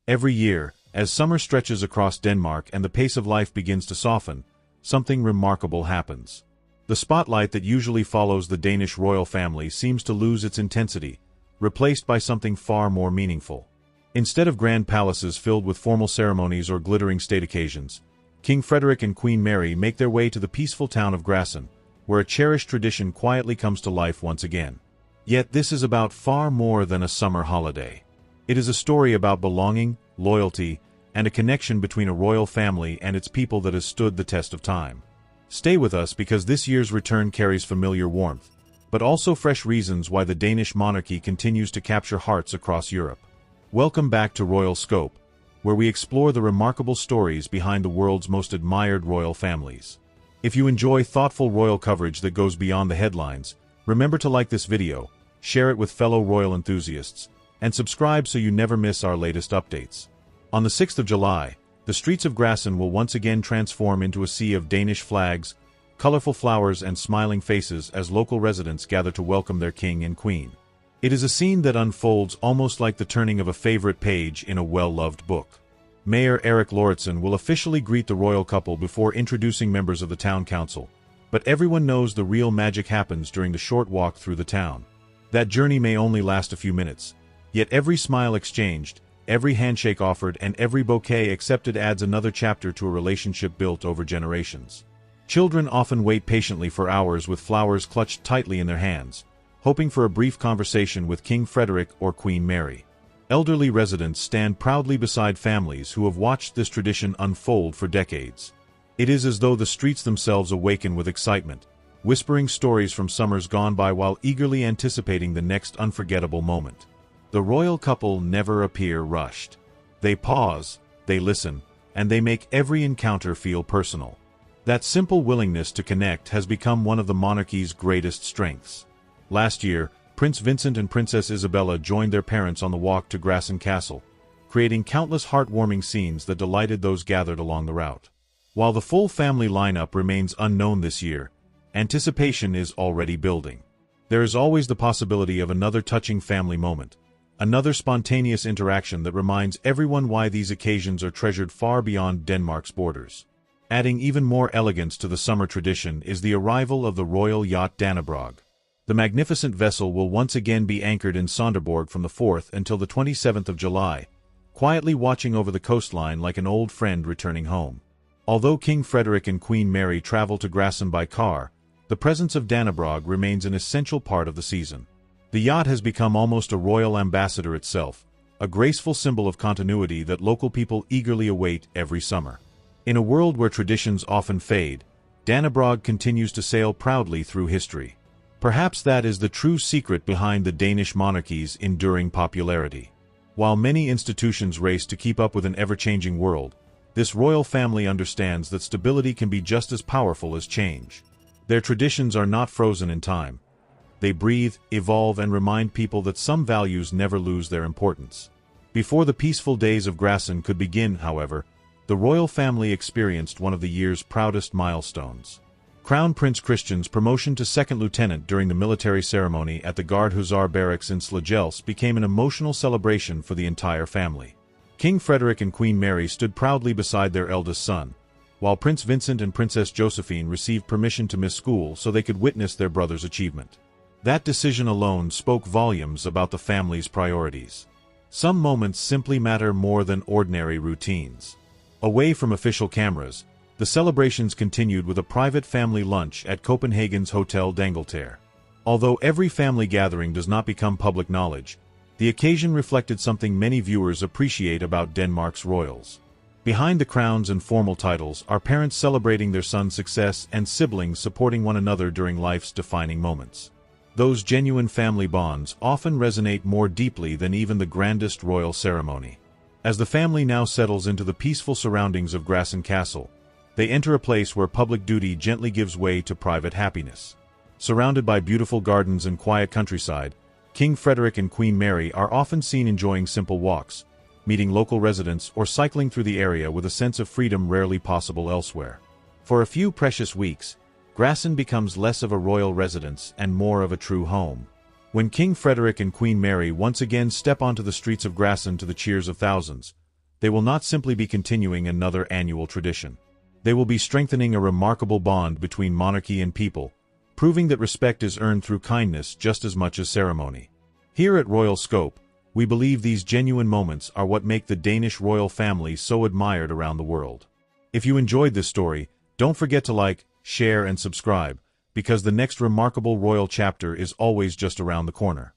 Every year, as summer stretches across Denmark and the pace of life begins to soften, something remarkable happens. The spotlight that usually follows the Danish royal family seems to lose its intensity, replaced by something far more meaningful. Instead of grand palaces filled with formal ceremonies or glittering state occasions, King Frederik and Queen Mary make their way to the peaceful town of Gråsten, where a cherished tradition quietly comes to life once again. Yet this is about far more than a summer holiday. It is a story about belonging, loyalty, and a connection between a royal family and its people that has stood the test of time. Stay with us because this year's return carries familiar warmth, but also fresh reasons why the Danish monarchy continues to capture hearts across Europe. Welcome back to Royal Scope, where we explore the remarkable stories behind the world's most admired royal families. If you enjoy thoughtful royal coverage that goes beyond the headlines, remember to like this video, share it with fellow royal enthusiasts, and subscribe so you never miss our latest updates. On the 6th of July, the streets of Gråsten will once again transform into a sea of Danish flags, colorful flowers, and smiling faces as local residents gather to welcome their king and queen. It is a scene that unfolds almost like the turning of a favorite page in a well-loved book. Mayor Erik Lauritsen will officially greet the royal couple before introducing members of the town council, but everyone knows the real magic happens during the short walk through the town. That journey may only last a few minutes, yet every smile exchanged, every handshake offered, and every bouquet accepted adds another chapter to a relationship built over generations. Children often wait patiently for hours with flowers clutched tightly in their hands, hoping for a brief conversation with King Frederik or Queen Mary. Elderly residents stand proudly beside families who have watched this tradition unfold for decades. It is as though the streets themselves awaken with excitement, whispering stories from summers gone by while eagerly anticipating the next unforgettable moment. The royal couple never appear rushed. They pause, they listen, and they make every encounter feel personal. That simple willingness to connect has become one of the monarchy's greatest strengths. Last year, Prince Vincent and Princess Isabella joined their parents on the walk to Gråsten Castle, creating countless heartwarming scenes that delighted those gathered along the route. While the full family lineup remains unknown this year, anticipation is already building. There is always the possibility of another touching family moment, another spontaneous interaction that reminds everyone why these occasions are treasured far beyond Denmark's borders. Adding even more elegance to the summer tradition is the arrival of the royal yacht Danish. The magnificent vessel will once again be anchored in Sonderborg from the 4th until the 27th of July, quietly watching over the coastline like an old friend returning home. Although King Frederik and Queen Mary travel to Gråsten by car, the presence of Danish remains an essential part of the season. The yacht has become almost a royal ambassador itself, a graceful symbol of continuity that local people eagerly await every summer. In a world where traditions often fade, Danish continues to sail proudly through history. Perhaps that is the true secret behind the Danish monarchy's enduring popularity. While many institutions race to keep up with an ever-changing world, this royal family understands that stability can be just as powerful as change. Their traditions are not frozen in time. They breathe, evolve, and remind people that some values never lose their importance. Before the peaceful days of Gråsten could begin, however, the royal family experienced one of the year's proudest milestones. Crown Prince Christian's promotion to second lieutenant during the military ceremony at the Guard Hussar barracks in Slagelse became an emotional celebration for the entire family. King Frederik and Queen Mary stood proudly beside their eldest son, while Prince Vincent and Princess Josephine received permission to miss school so they could witness their brother's achievement. That decision alone spoke volumes about the family's priorities. Some moments simply matter more than ordinary routines. Away from official cameras, the celebrations continued with a private family lunch at Copenhagen's Hotel Dangleterre. Although every family gathering does not become public knowledge, the occasion reflected something many viewers appreciate about Denmark's royals. Behind the crowns and formal titles are parents celebrating their son's success and siblings supporting one another during life's defining moments. Those genuine family bonds often resonate more deeply than even the grandest royal ceremony. As the family now settles into the peaceful surroundings of Gråsten Castle, they enter a place where public duty gently gives way to private happiness. Surrounded by beautiful gardens and quiet countryside, King Frederik and Queen Mary are often seen enjoying simple walks, meeting local residents, or cycling through the area with a sense of freedom rarely possible elsewhere. For a few precious weeks, Gråsten becomes less of a royal residence and more of a true home. When King Frederik and Queen Mary once again step onto the streets of Gråsten to the cheers of thousands, they will not simply be continuing another annual tradition. They will be strengthening a remarkable bond between monarchy and people, proving that respect is earned through kindness just as much as ceremony. Here at Royal Scope, we believe these genuine moments are what make the Danish royal family so admired around the world. If you enjoyed this story, don't forget to like, share, and subscribe, because the next remarkable royal chapter is always just around the corner.